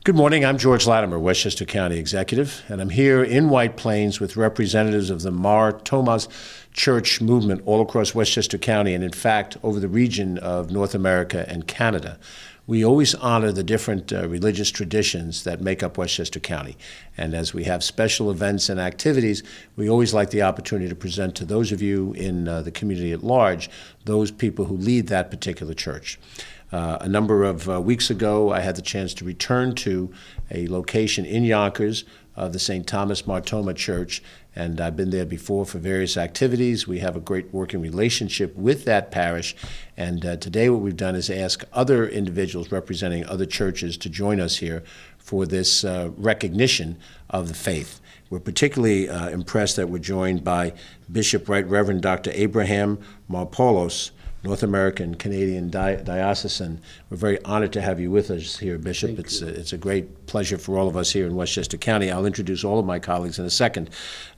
Good morning. I'm George Latimer, Westchester County Executive, and I'm here in White Plains with representatives of the Thoma's church movement all across Westchester County and, in fact, over the region of North America and Canada. We always honor the different religious traditions that make up Westchester County. And as we have special events and activities, we always like the opportunity to present to those of you in the community at large, those people who lead that particular church. A number of weeks ago, I had the chance to return to a location in Yonkers of the St. Thomas Thoma Church, and I've been there before for various activities. We have a great working relationship with that parish, and today what we've done is ask other individuals representing other churches to join us here for this recognition of the faith. We're particularly impressed that we're joined by Bishop Right Reverend Dr. Abraham Marpoulos, North American Canadian Diocesan. We're very honored to have you with us here, Bishop. It's a great pleasure for all of us here in Westchester County. I'll introduce all of my colleagues in a second.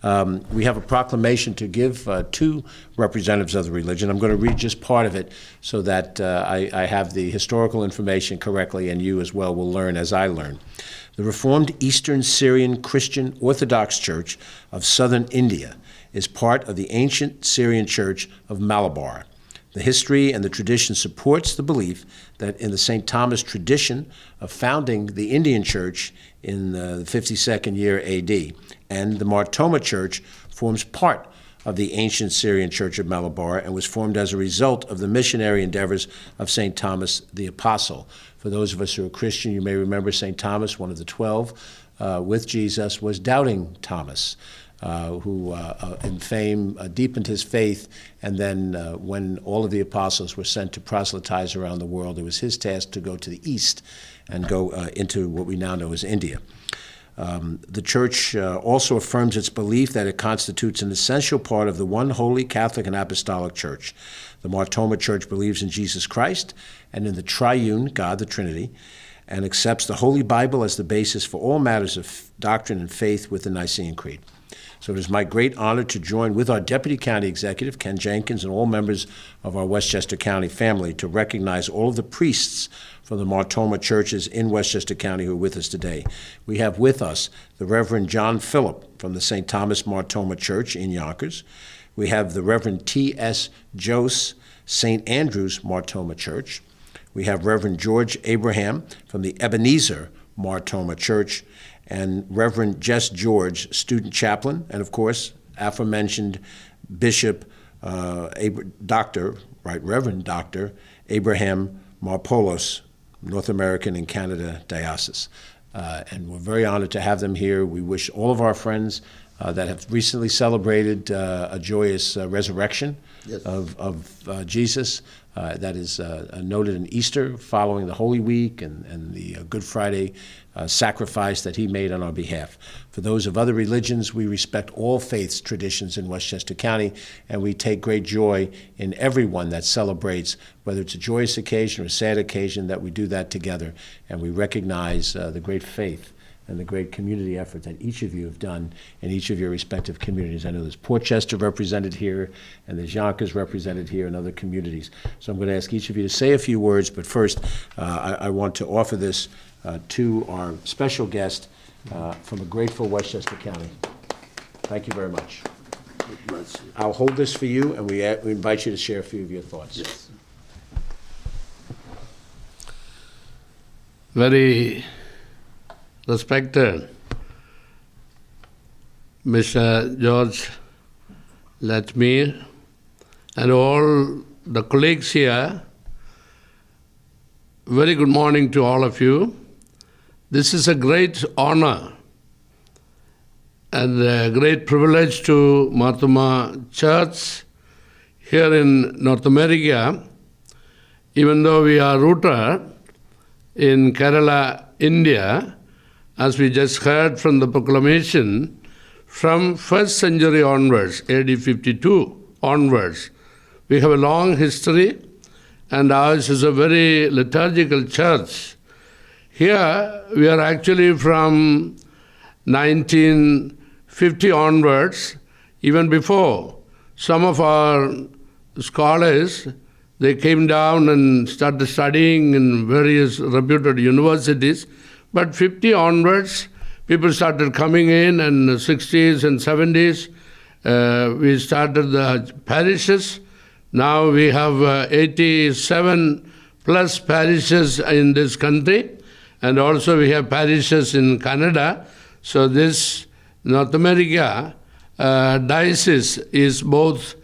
We have a proclamation to give to representatives of the religion. I'm going to read just part of it so that I have the historical information correctly, and you as well will learn as I learn. The Reformed Eastern Syrian Christian Orthodox Church of Southern India is part of the ancient Syrian Church of Malabar. The history and the tradition supports the belief that in the St. Thomas tradition of founding the Indian church in the 52nd year AD, and the Thoma Church forms part of the ancient Syrian Church of Malabar and was formed as a result of the missionary endeavors of St. Thomas the Apostle. For those of us who are Christian, you may remember St. Thomas, one of the 12 with Jesus, was doubting Thomas. Who in fame deepened his faith, and then when all of the apostles were sent to proselytize around the world, it was his task to go to the east and go into what we now know as India. The church also affirms its belief that it constitutes an essential part of the one holy Catholic and Apostolic Church. The Thoma Church believes in Jesus Christ and in the triune God, the Trinity, and accepts the Holy Bible as the basis for all matters of doctrine and faith with the Nicene Creed. So it is my great honor to join with our Deputy County Executive, Ken Jenkins, and all members of our Westchester County family to recognize all of the priests from the Thoma churches in Westchester County who are with us today. We have with us the Reverend John Phillip from the St. Thomas Thoma Church in Yonkers. We have the Reverend T.S. Jose, St. Andrew's Thoma Church. We have Reverend George Abraham from the Ebenezer Thoma Church, and Reverend Jess George, student chaplain, and of course, aforementioned Bishop Dr. Right Reverend Dr. Abraham Marpoulos, North American and Canada Diocese. And we're very honored to have them here. We wish all of our friends that have recently celebrated a joyous resurrection of Jesus. That is noted in Easter, following the Holy Week and the Good Friday sacrifice that he made on our behalf. For those of other religions, we respect all faiths, traditions in Westchester County, and we take great joy in everyone that celebrates, whether it's a joyous occasion or a sad occasion, that we do that together, and we recognize the great faith and the great community effort that each of you have done in each of your respective communities. I know there's Portchester represented here, and there's Yonkers represented here, and other communities. So I'm going to ask each of you to say a few words, but first I want to offer this to our special guest from a grateful Westchester County. Thank you very much. I'll hold this for you, and we invite you to share a few of your thoughts. Yes. Very respected Mr. George Latimer and all the colleagues here, very good morning to all of you. This is a great honor and a great privilege to Thoma Church here in North America, even though we are rooted in Kerala, India. As we just heard from the Proclamation, from 1st century onwards, AD 52 onwards, we have a long history, and ours is a very liturgical church. Here, we are actually from 1950 onwards, even before. Some of our scholars, they came down and started studying in various reputed universities. But 50 onwards, people started coming in, and 60s and 70s, we started the parishes. Now we have 87 plus parishes in this country, and also we have parishes in Canada. So this North America diocese is both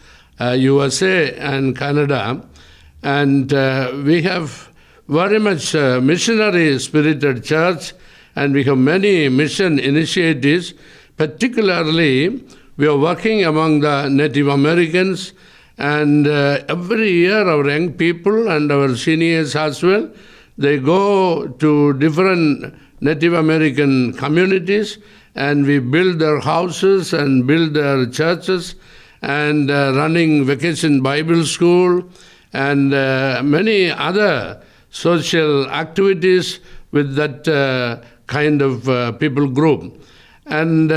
USA and Canada, and we have very much missionary-spirited church, and we have many mission initiatives. Particularly, we are working among the Native Americans, and every year our young people and our seniors as well, they go to different Native American communities, and we build their houses and build their churches, and running vacation Bible school, and many other social activities with that kind of people group. And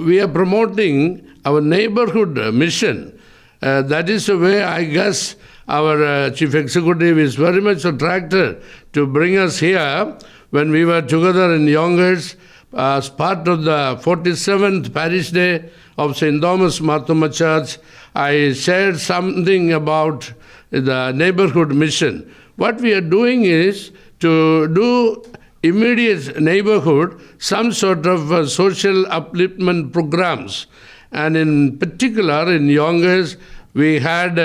we are promoting our neighborhood mission. That is the way, I guess, our chief executive is very much attracted to bring us here. When we were together in Yonkers, as part of the 47th Parish Day of St. Thomas Thoma Church, I shared something about the neighborhood mission. What we are doing is to do immediate neighborhood some sort of social upliftment programs. And in particular, in Yonkers, we had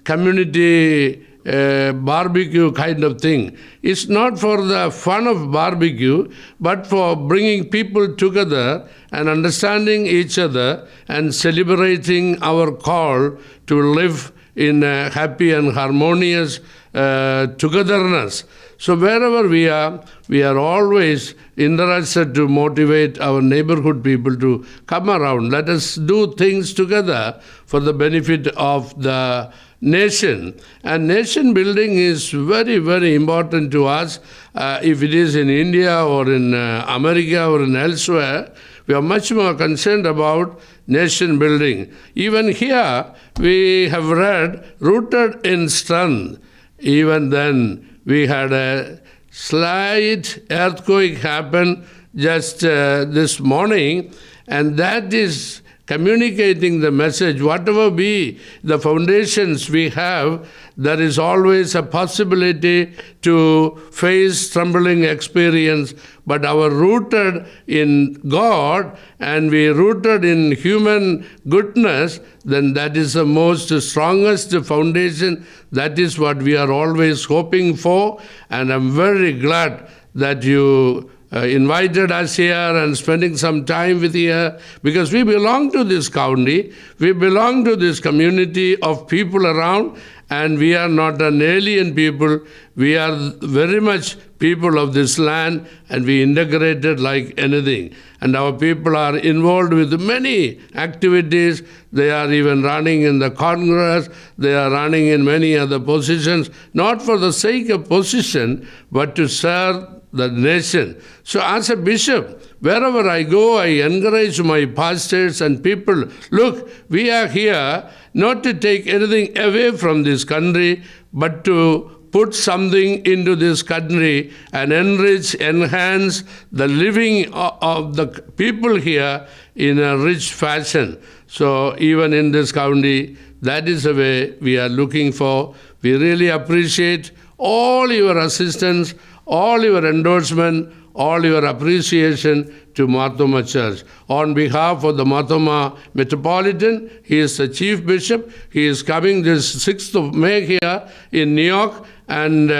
community barbecue kind of thing. It's not for the fun of barbecue, but for bringing people together and understanding each other and celebrating our call to live in a happy and harmonious togetherness. So wherever we are always interested to motivate our neighborhood people to come around. Let us do things together for the benefit of the nation. And nation building is very, very important to us. If it is in India or in America or in elsewhere, we are much more concerned about nation building. Even here, we have read, rooted in strength. Even then, we had a slight earthquake happen just this morning, and that is communicating the message. Whatever be the foundations we have, there is always a possibility to face trembling experience, but our rooted in God and we rooted in human goodness, then that is the most strongest foundation. That is what we are always hoping for, and I'm very glad that you invited us here and spending some time with here, because we belong to this county, we belong to this community of people around, and we are not an alien people. We are very much people of this land, and we integrated like anything. And our people are involved with many activities. They are even running in the Congress. They are running in many other positions, not for the sake of position, but to serve the nation. So as a bishop, wherever I go, I encourage my pastors and people, look, we are here not to take anything away from this country, but to put something into this country and enrich, enhance the living of the people here in a rich fashion. So even in this county, that is the way we are looking for. We really appreciate all your assistance, all your endorsement, all your appreciation to Thoma Church. On behalf of the Thoma Metropolitan, he is the Chief Bishop. He is coming this 6th of May here in New York, and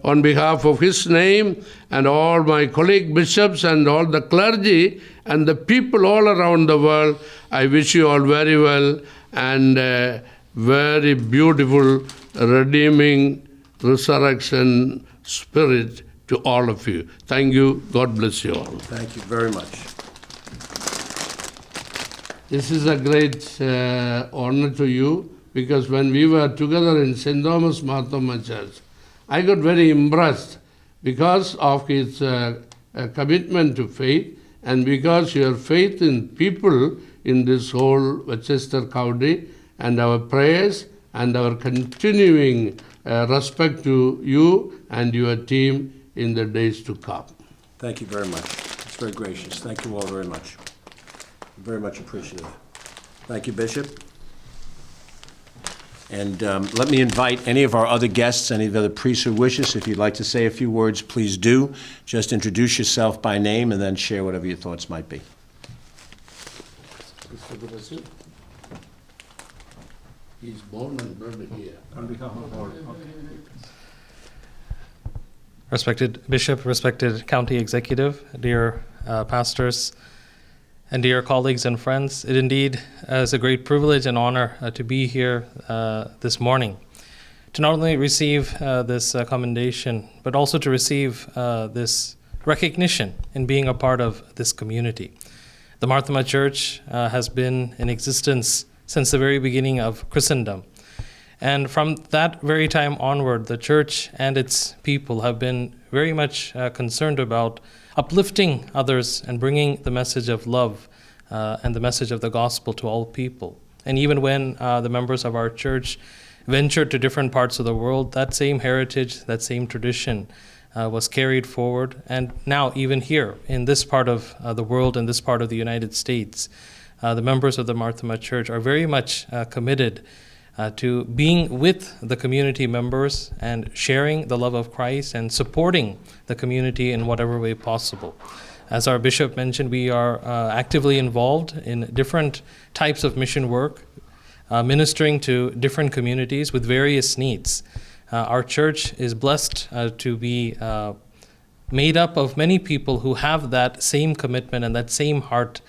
on behalf of his name and all my colleague bishops and all the clergy and the people all around the world, I wish you all very well and very beautiful, redeeming resurrection spirit to all of you. Thank you. God bless you all. Thank you very much. This is a great honor to you, because when we were together in St. Thomas Thoma Church, I got very impressed because of his commitment to faith, and because your faith in people in this whole Westchester County, and our prayers and our continuing respect to you and your team in the days to come. Thank you very much. It's very gracious. Thank you all very much. Very much appreciative. Thank you, Bishop. And let me invite any of our other guests, any of the other priests who wishes, if you'd like to say a few words, please do. Just introduce yourself by name and then share whatever your thoughts might be. He's born and brought here. On behalf of all. Respected Bishop, respected County Executive, dear pastors, and dear colleagues and friends, it indeed is a great privilege and honor to be here this morning, to not only receive this commendation, but also to receive this recognition in being a part of this community. The Marthoma Church has been in existence since the very beginning of Christendom. And from that very time onward, the church and its people have been very much concerned about uplifting others and bringing the message of love and the message of the gospel to all people. And even when the members of our church ventured to different parts of the world, that same heritage, that same tradition was carried forward. And now, even here in this part of the world, in this part of the United States, the members of the Marthoma Church are very much committed to being with the community members and sharing the love of Christ and supporting the community in whatever way possible. As our bishop mentioned, we are actively involved in different types of mission work, ministering to different communities with various needs. Our church is blessed to be made up of many people who have that same commitment and that same heart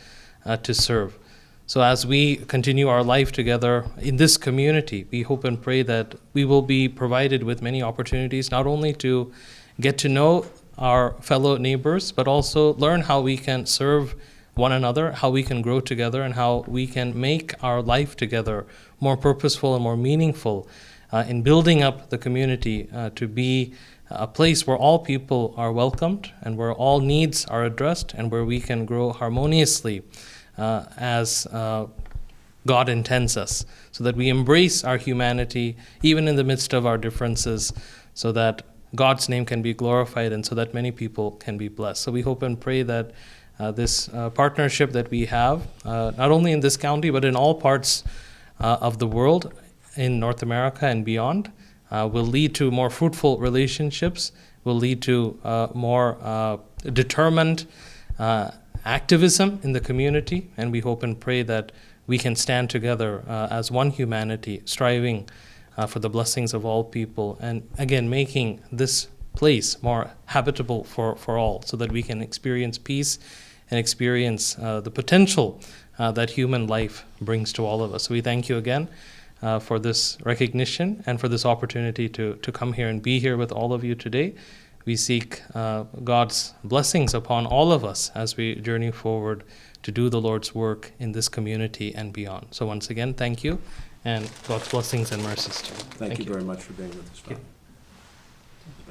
to serve. So as we continue our life together in this community, we hope and pray that we will be provided with many opportunities, not only to get to know our fellow neighbors, but also learn how we can serve one another, how we can grow together, and how we can make our life together more purposeful and more meaningful in building up the community to be a place where all people are welcomed and where all needs are addressed and where we can grow harmoniously as God intends us, so that we embrace our humanity even in the midst of our differences, so that God's name can be glorified and so that many people can be blessed. So we hope and pray that this partnership that we have, not only in this county but in all parts of the world, in North America and beyond, will lead to more fruitful relationships, will lead to more determined activism in the community, and we hope and pray that we can stand together as one humanity, striving for the blessings of all people, and again making this place more habitable for all, so that we can experience peace and experience the potential that human life brings to all of us. So we thank you again for this recognition and for this opportunity to come here and be here with all of you today. We seek God's blessings upon all of us as we journey forward to do the Lord's work in this community and beyond. So once again, thank you, and God's blessings and mercies to you. Thank you very much for being with us, Father.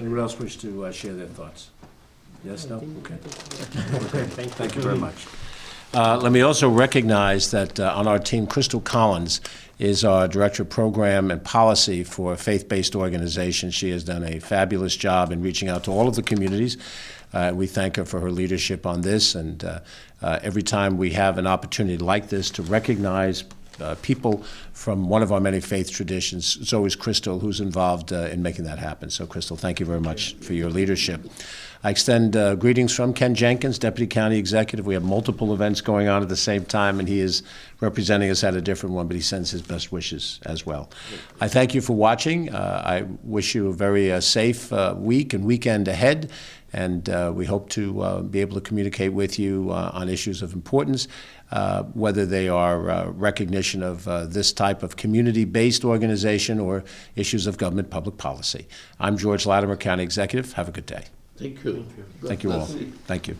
Anyone else wish to share their thoughts? Yes, no? Okay. Thank you very much. Let me also recognize that on our team, Crystal Collins is our Director of Program and Policy for a faith-based organization. She has done a fabulous job in reaching out to all of the communities. We thank her for her leadership on this, and every time we have an opportunity like this to recognize people from one of our many faith traditions, it's always Crystal who's involved in making that happen. So, Crystal, thank you very much for your leadership. I extend greetings from Ken Jenkins, Deputy County Executive. We have multiple events going on at the same time, and he is representing us at a different one, but he sends his best wishes as well. I thank you for watching. I wish you a very safe week and weekend ahead, and we hope to be able to communicate with you on issues of importance, whether they are recognition of this type of community-based organization or issues of government public policy. I'm George Latimer, County Executive. Have a good day. Thank you. Thank you all. Thank you.